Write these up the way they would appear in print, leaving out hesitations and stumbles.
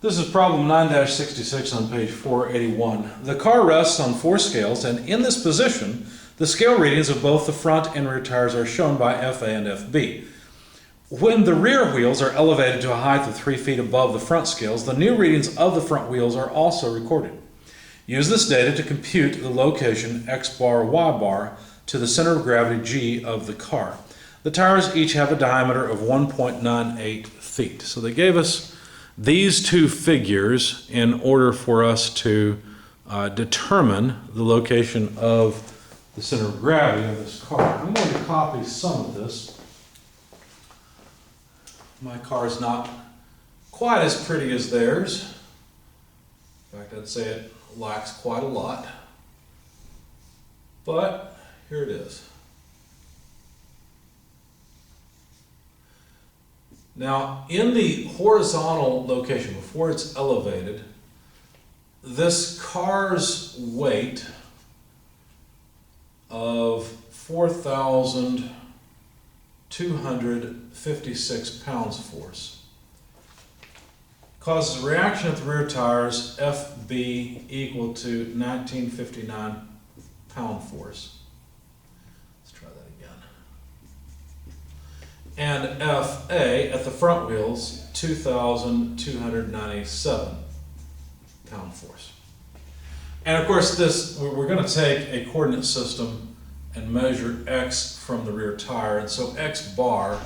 This is problem 9-66 on page 481. The car rests on 4 scales, and in this position, the scale readings of both the front and rear tires are shown by FA and FB. When the rear wheels are elevated to a height of 3 feet above the front scales, the new readings of the front wheels are also recorded. Use this data to compute the location X bar, Y bar to the center of gravity G of the car. The tires each have a diameter of 1.98 feet. So they gave us these two figures in order for us to determine the location of the center of gravity of this car. I'm going to copy some of this. My car is not quite as pretty as theirs. In fact, I'd say it lacks quite a lot. But here it is. Now, in the horizontal location, before it's elevated, this car's weight of 4,256 pounds force causes a reaction at the rear tires, FB equal to 1959 pound force. Let's try that again. And FA at the front wheels, 2,297 pound force. And of course we're going to take a coordinate system and measure X from the rear tire. And so X bar,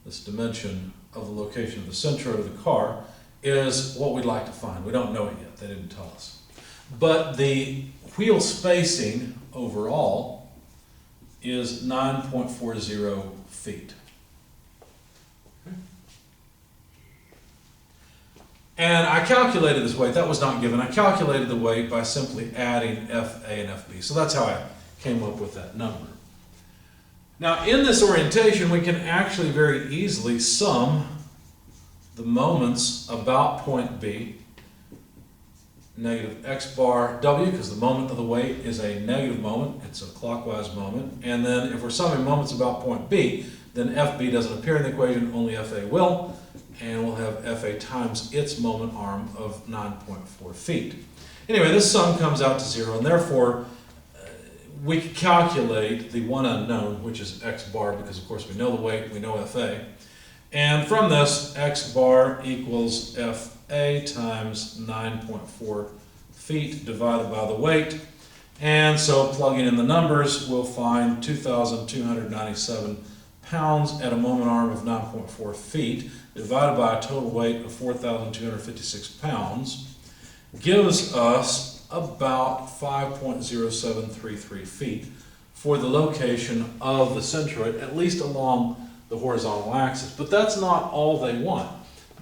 this dimension of the location of the centroid of the car, is what we'd like to find. We don't know it yet, they didn't tell us. But the wheel spacing overall is 9.40 feet. And I calculated this weight. That was not given. I calculated the weight by simply adding FA and FB. So that's how I came up with that number. Now, in this orientation, we can actually very easily sum the moments about point B, negative X bar W, because the moment of the weight is a negative moment. It's a clockwise moment. And then if we're summing moments about point B, then FB doesn't appear in the equation, only FA will. And we'll have FA times its moment arm of 9.4 feet. Anyway, this sum comes out to 0, and therefore we can calculate the one unknown, which is X bar, because of course we know the weight, we know FA. And from this, X bar equals FA times 9.4 feet divided by the weight. And so plugging in the numbers, we'll find 2,297 pounds at a moment arm of 9.4 feet divided by a total weight of 4,256 pounds gives us about 5.0733 feet for the location of the centroid, at least along the horizontal axis. But that's not all they want.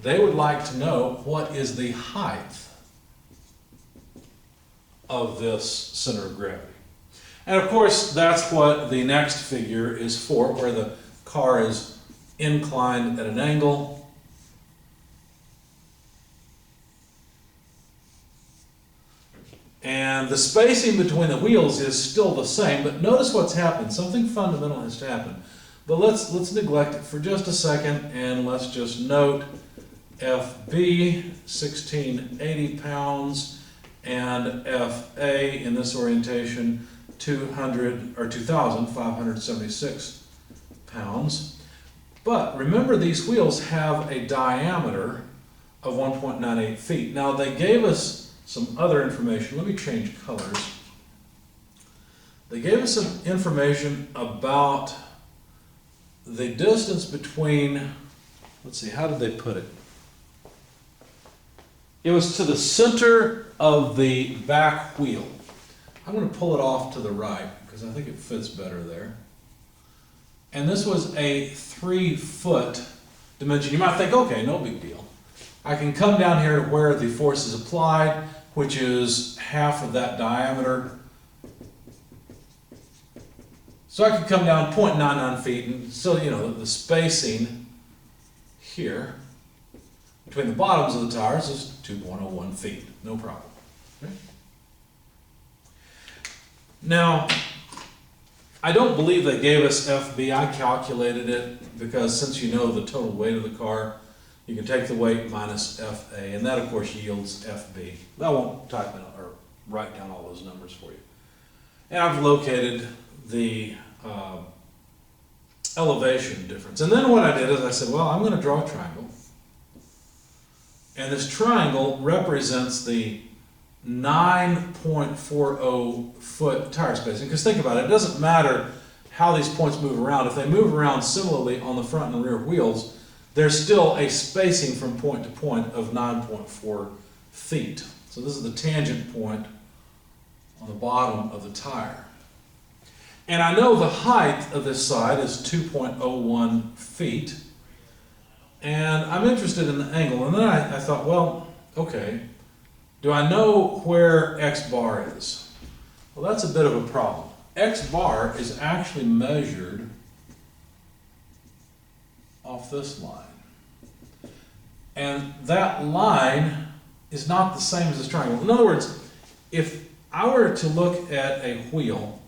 They would like to know what is the height of this center of gravity. And of course, that's what the next figure is for, where the car is inclined at an angle. And the spacing between the wheels is still the same, but notice what's happened. Something fundamental has happened. But let's neglect it for just a second, and let's just note FB, 1,680 pounds, and FA in this orientation, 2,576 pounds. But remember, these wheels have a diameter of 1.98 feet. Now, they gave us some other information. Let me change colors. They gave us some information about the distance between, let's see, how did they put it? It was to the center of the back wheel. I'm going to pull it off to the right because I think it fits better there. And this was a 3-foot dimension. You might think, okay, no big deal. I can come down here to where the force is applied, which is half of that diameter. So I could come down 0.99 feet, and still, you know, the spacing here between the bottoms of the tires is 2.01 feet. No problem. Okay? Now, I don't believe they gave us FB. I calculated it because since you know the total weight of the car you can take the weight minus FA, and that of course yields FB. I won't type in or write down all those numbers for you. And I've located the elevation difference. And then what I did is I said, well, I'm going to draw a triangle. And this triangle represents the 9.40 foot tire spacing. Because think about it, it doesn't matter how these points move around. If they move around similarly on the front and rear wheels, there's still a spacing from point to point of 9.4 feet. So this is the tangent point on the bottom of the tire. And I know the height of this side is 2.01 feet. And I'm interested in the angle. And then I thought, well, okay, do I know where X bar is? Well, that's a bit of a problem. X bar is actually measured off this line. And that line is not the same as this triangle. In other words, if I were to look at a wheel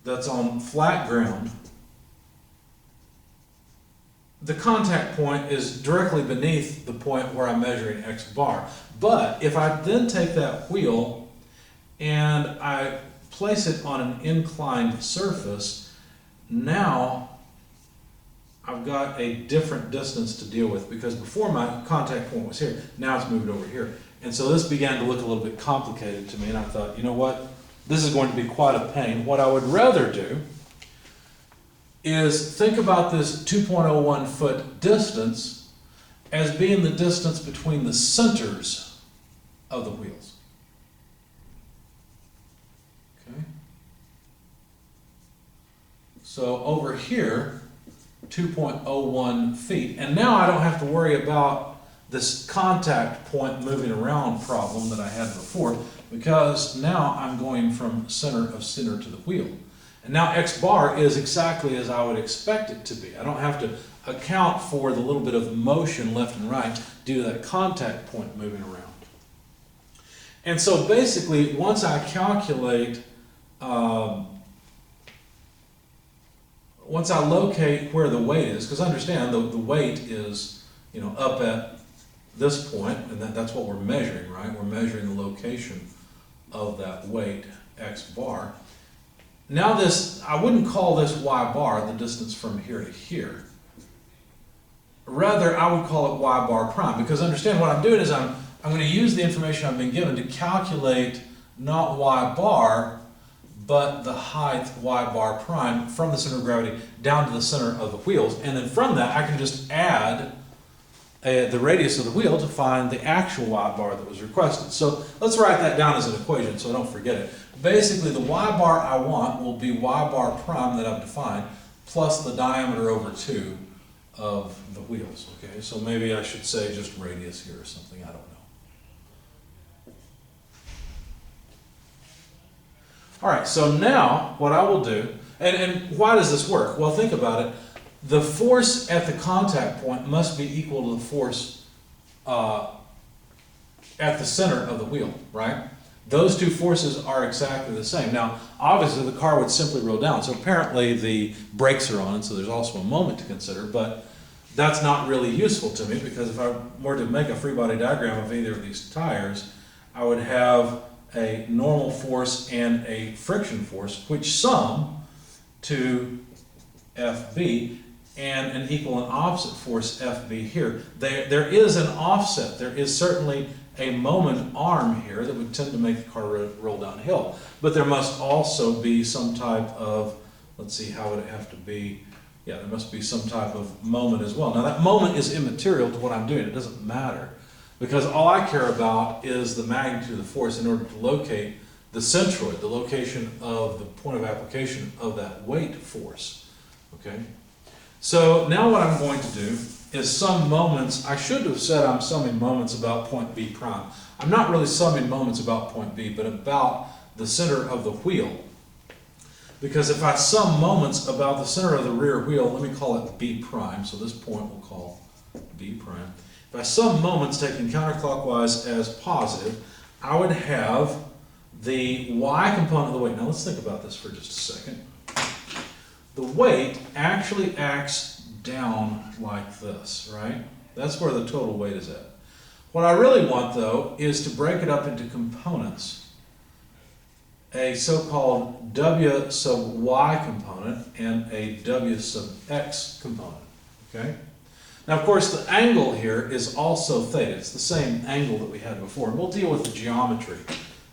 that's on flat ground, the contact point is directly beneath the point where I'm measuring X bar. But if I then take that wheel and I place it on an inclined surface, now I've got a different distance to deal with, because before my contact point was here, now it's moved over here. And so this began to look a little bit complicated to me, and I thought, you know what, this is going to be quite a pain. What I would rather do is think about this 2.01 foot distance as being the distance between the centers of the wheels. Okay? So over here, 2.01 feet. And now I don't have to worry about this contact point moving around problem that I had before, because now I'm going from center of center to the wheel. And now X bar is exactly as I would expect it to be. I don't have to account for the little bit of motion left and right due to that contact point moving around. And so basically, once I calculate, once I locate where the weight is, because understand the weight is, you know, up at this point, and that's what we're measuring, right? We're measuring the location of that weight, X bar. Now this, I wouldn't call this Y bar, the distance from here to here. Rather, I would call it Y bar prime, because understand what I'm doing is I'm going to use the information I've been given to calculate not Y bar, but the height Y bar prime from the center of gravity down to the center of the wheels. And then from that, I can just add the radius of the wheel to find the actual Y bar that was requested. So let's write that down as an equation so I don't forget it. Basically, the Y bar I want will be Y bar prime that I've defined plus the diameter over 2 of the wheels. Okay, so maybe I should say just radius here or something, I don't know. All right, so now what I will do, and why does this work? Well, think about it. The force at the contact point must be equal to the force at the center of the wheel, right? Those two forces are exactly the same. Now, obviously, the car would simply roll down. So apparently the brakes are on, so there's also a moment to consider, but that's not really useful to me, because if I were to make a free body diagram of either of these tires, I would have a normal force and a friction force, which sum to FB, and an equal and opposite force FB here. There is an offset. There is certainly a moment arm here that would tend to make the car roll downhill. But there must also be some type of, let's see, how would it have to be? Yeah, there must be some type of moment as well. Now that moment is immaterial to what I'm doing. It doesn't matter, because all I care about is the magnitude of the force in order to locate the centroid, the location of the point of application of that weight force. Okay? So now what I'm going to do is sum moments. I should have said I'm summing moments about point B prime. I'm not really summing moments about point B, but about the center of the wheel. Because if I sum moments about the center of the rear wheel, let me call it B prime, so this point we'll call B prime. If I sum moments taking counterclockwise as positive, I would have the y component of the weight. Now let's think about this for just a second. The weight actually acts down like this, right? That's where the total weight is at. What I really want, though, is to break it up into components. A so-called W sub y component and a W sub x component, okay? Now, of course, the angle here is also theta. It's the same angle that we had before. And we'll deal with the geometry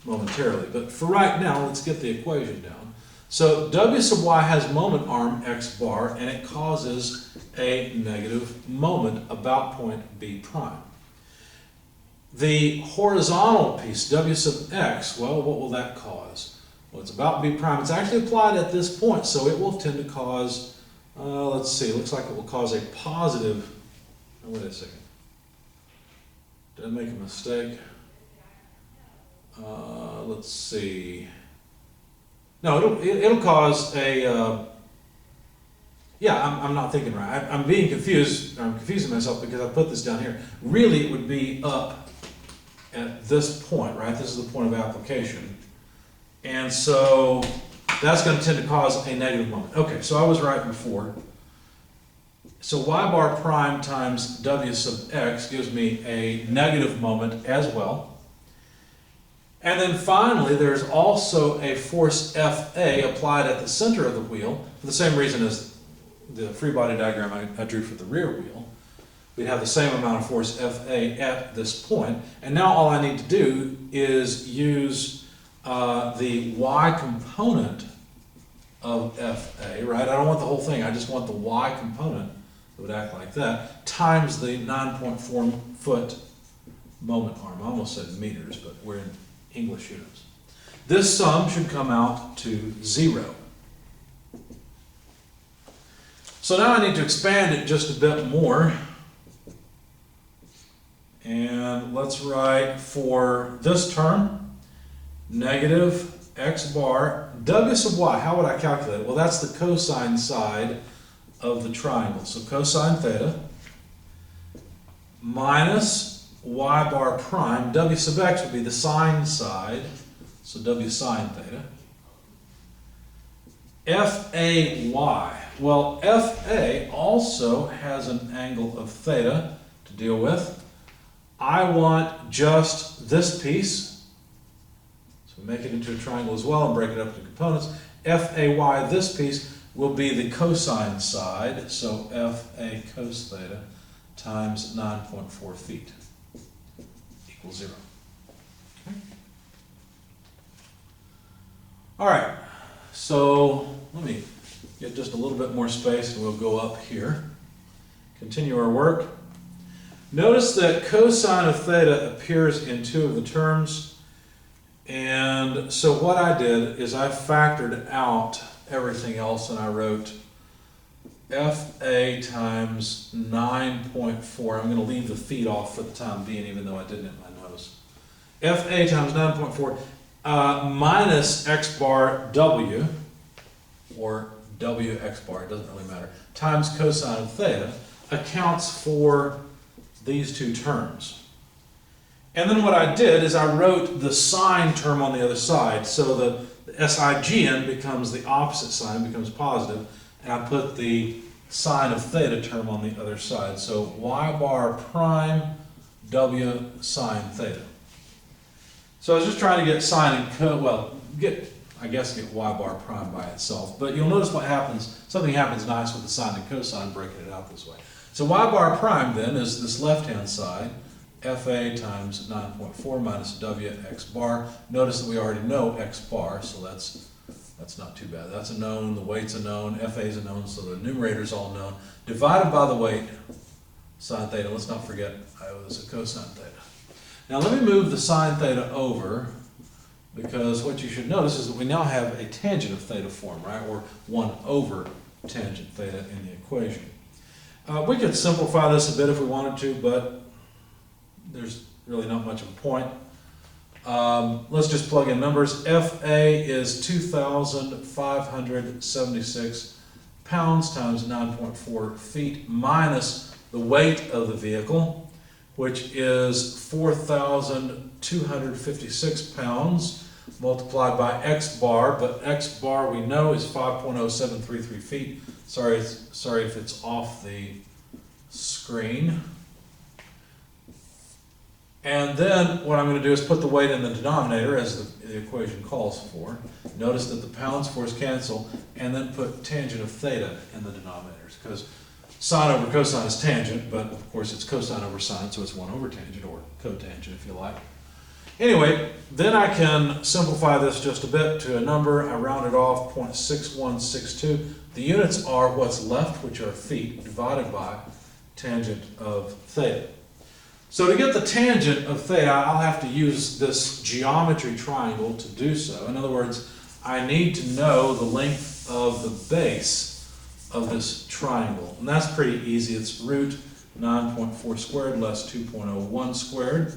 momentarily. But for right now, let's get the equation down. So W sub y has moment arm x bar, and it causes a negative moment about point B prime. The horizontal piece, W sub x, well, what will that cause? Well, it's about B prime. It's actually applied at this point, so it will tend to cause, let's see, it looks like it will cause a positive. Oh, wait a second. Did I make a mistake? Let's see. No, it'll cause a, yeah, I'm not thinking right. I'm being confused. I'm confusing myself because I put this down here. Really, it would be up at this point, right? This is the point of application. And so that's going to tend to cause a negative moment. Okay, so I was right before. So y bar prime times W sub x gives me a negative moment as well. And then finally, there's also a force Fa applied at the center of the wheel for the same reason as the free body diagram I drew for the rear wheel. We'd have the same amount of force Fa at this point. And now all I need to do is use the y component of Fa, right? I don't want the whole thing, I just want the y component. It would act like that, times the 9.4 foot moment arm. I almost said meters, but we're in English units. This sum should come out to 0. So now I need to expand it just a bit more. And let's write for this term, negative x bar, W sub y. How would I calculate it? Well, that's the cosine side of the triangle. So cosine theta minus y bar prime. W sub x would be the sine side, so W sine theta. Fay. Well, Fa also has an angle of theta to deal with. I want just this piece, so make it into a triangle as well and break it up into components. Fay, this piece, will be the cosine side, so Fa cos theta times 9.4 feet equals 0. Okay. All right, so let me get just a little bit more space and we'll go up here. Continue our work. Notice that cosine of theta appears in two of the terms, and so what I did is I factored out everything else and I wrote Fa times 9.4. I'm going to leave the feet off for the time being, even though I didn't in my nose. Fa times 9.4 minus x bar W, or W x bar, it doesn't really matter, times cosine of theta accounts for these two terms. And then what I did is I wrote the sine term on the other side, so the SIGN becomes the opposite sign, becomes positive, and I put the sine of theta term on the other side. So y bar prime W sine theta. So I was just trying to get sine and get y bar prime by itself. But you'll notice what happens, something happens nice with the sine and cosine, breaking it out this way. So y bar prime then is this left-hand side, Fa times 9.4 minus W x bar. Notice that we already know x bar, so that's not too bad. That's a known, the weight's a known, Fa is a known, so the numerator's all known. Divided by the weight, sine theta. Let's not forget I was a cosine theta. Now let me move the sine theta over, because what you should notice is that we now have a tangent of theta form, right? Or 1 over tangent theta in the equation. We could simplify this a bit if we wanted to, but there's really not much of a point. Let's just plug in numbers. Fa is 2,576 pounds times 9.4 feet minus the weight of the vehicle, which is 4,256 pounds multiplied by x bar, but x bar we know is 5.0733 feet. Sorry if it's off the screen. And then what I'm going to do is put the weight in the denominator as the equation calls for. Notice that the pounds force cancel, and then put tangent of theta in the denominators, because sine over cosine is tangent, but of course it's cosine over sine, so it's 1 over tangent, or cotangent if you like. Anyway, then I can simplify this just a bit to a number. I round it off, 0.6162. The units are what's left, which are feet, divided by tangent of theta. So to get the tangent of theta, I'll have to use this geometry triangle to do so. In other words, I need to know the length of the base of this triangle. And that's pretty easy. It's root 9.4 squared less 2.01 squared.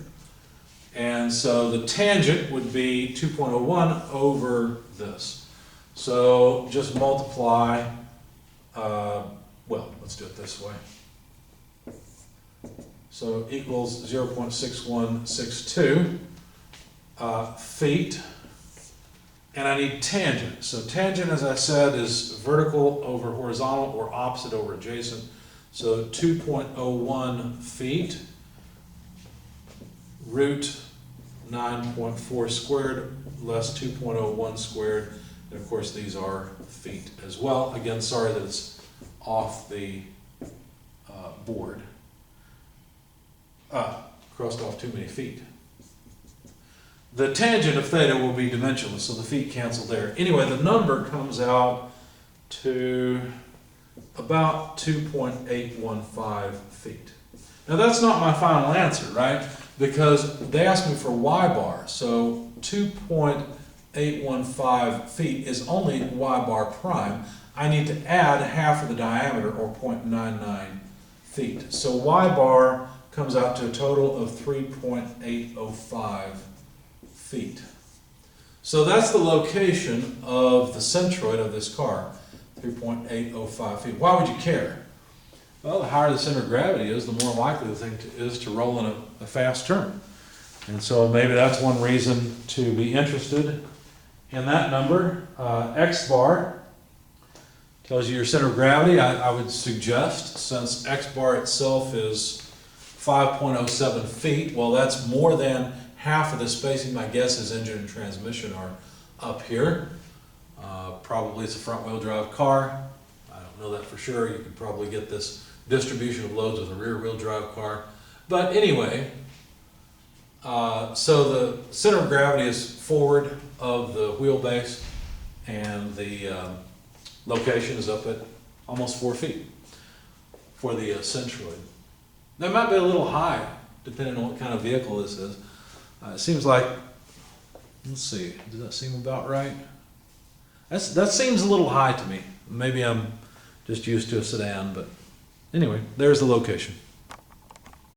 And so the tangent would be 2.01 over this. So just multiply, well, let's do it this way. So equals 0.6162 feet. And I need tangent. So tangent, as I said, is vertical over horizontal or opposite over adjacent. So 2.01 feet, root 9.4 squared less 2.01 squared. And of course these are feet as well. Again, sorry that it's off the board. Crossed off too many feet. The tangent of theta will be dimensionless, so the feet cancel there. Anyway, the number comes out to about 2.815 feet. Now that's not my final answer, right? Because they asked me for y bar, so 2.815 feet is only y bar prime. I need to add half of the diameter, or 0.99 feet. So y bar comes out to a total of 3.805 feet. So that's the location of the centroid of this car, 3.805 feet. Why would you care? Well, the higher the center of gravity is, the more likely the thing is to roll in a fast turn. And so maybe that's one reason to be interested in that number. X bar tells you your center of gravity. I would suggest, since X bar itself is 5.07 feet, well, that's more than half of the spacing. My guess is engine and transmission are up here. Probably it's a front-wheel drive car. I don't know that for sure. You could probably get this distribution of loads with a rear-wheel drive car. But anyway, so the center of gravity is forward of the wheelbase, and the location is up at almost 4 feet for the centroid. That might be a little high, depending on what kind of vehicle this is. It seems like, let's see, does that seem about right? That seems a little high to me. Maybe I'm just used to a sedan, but anyway, there's the location.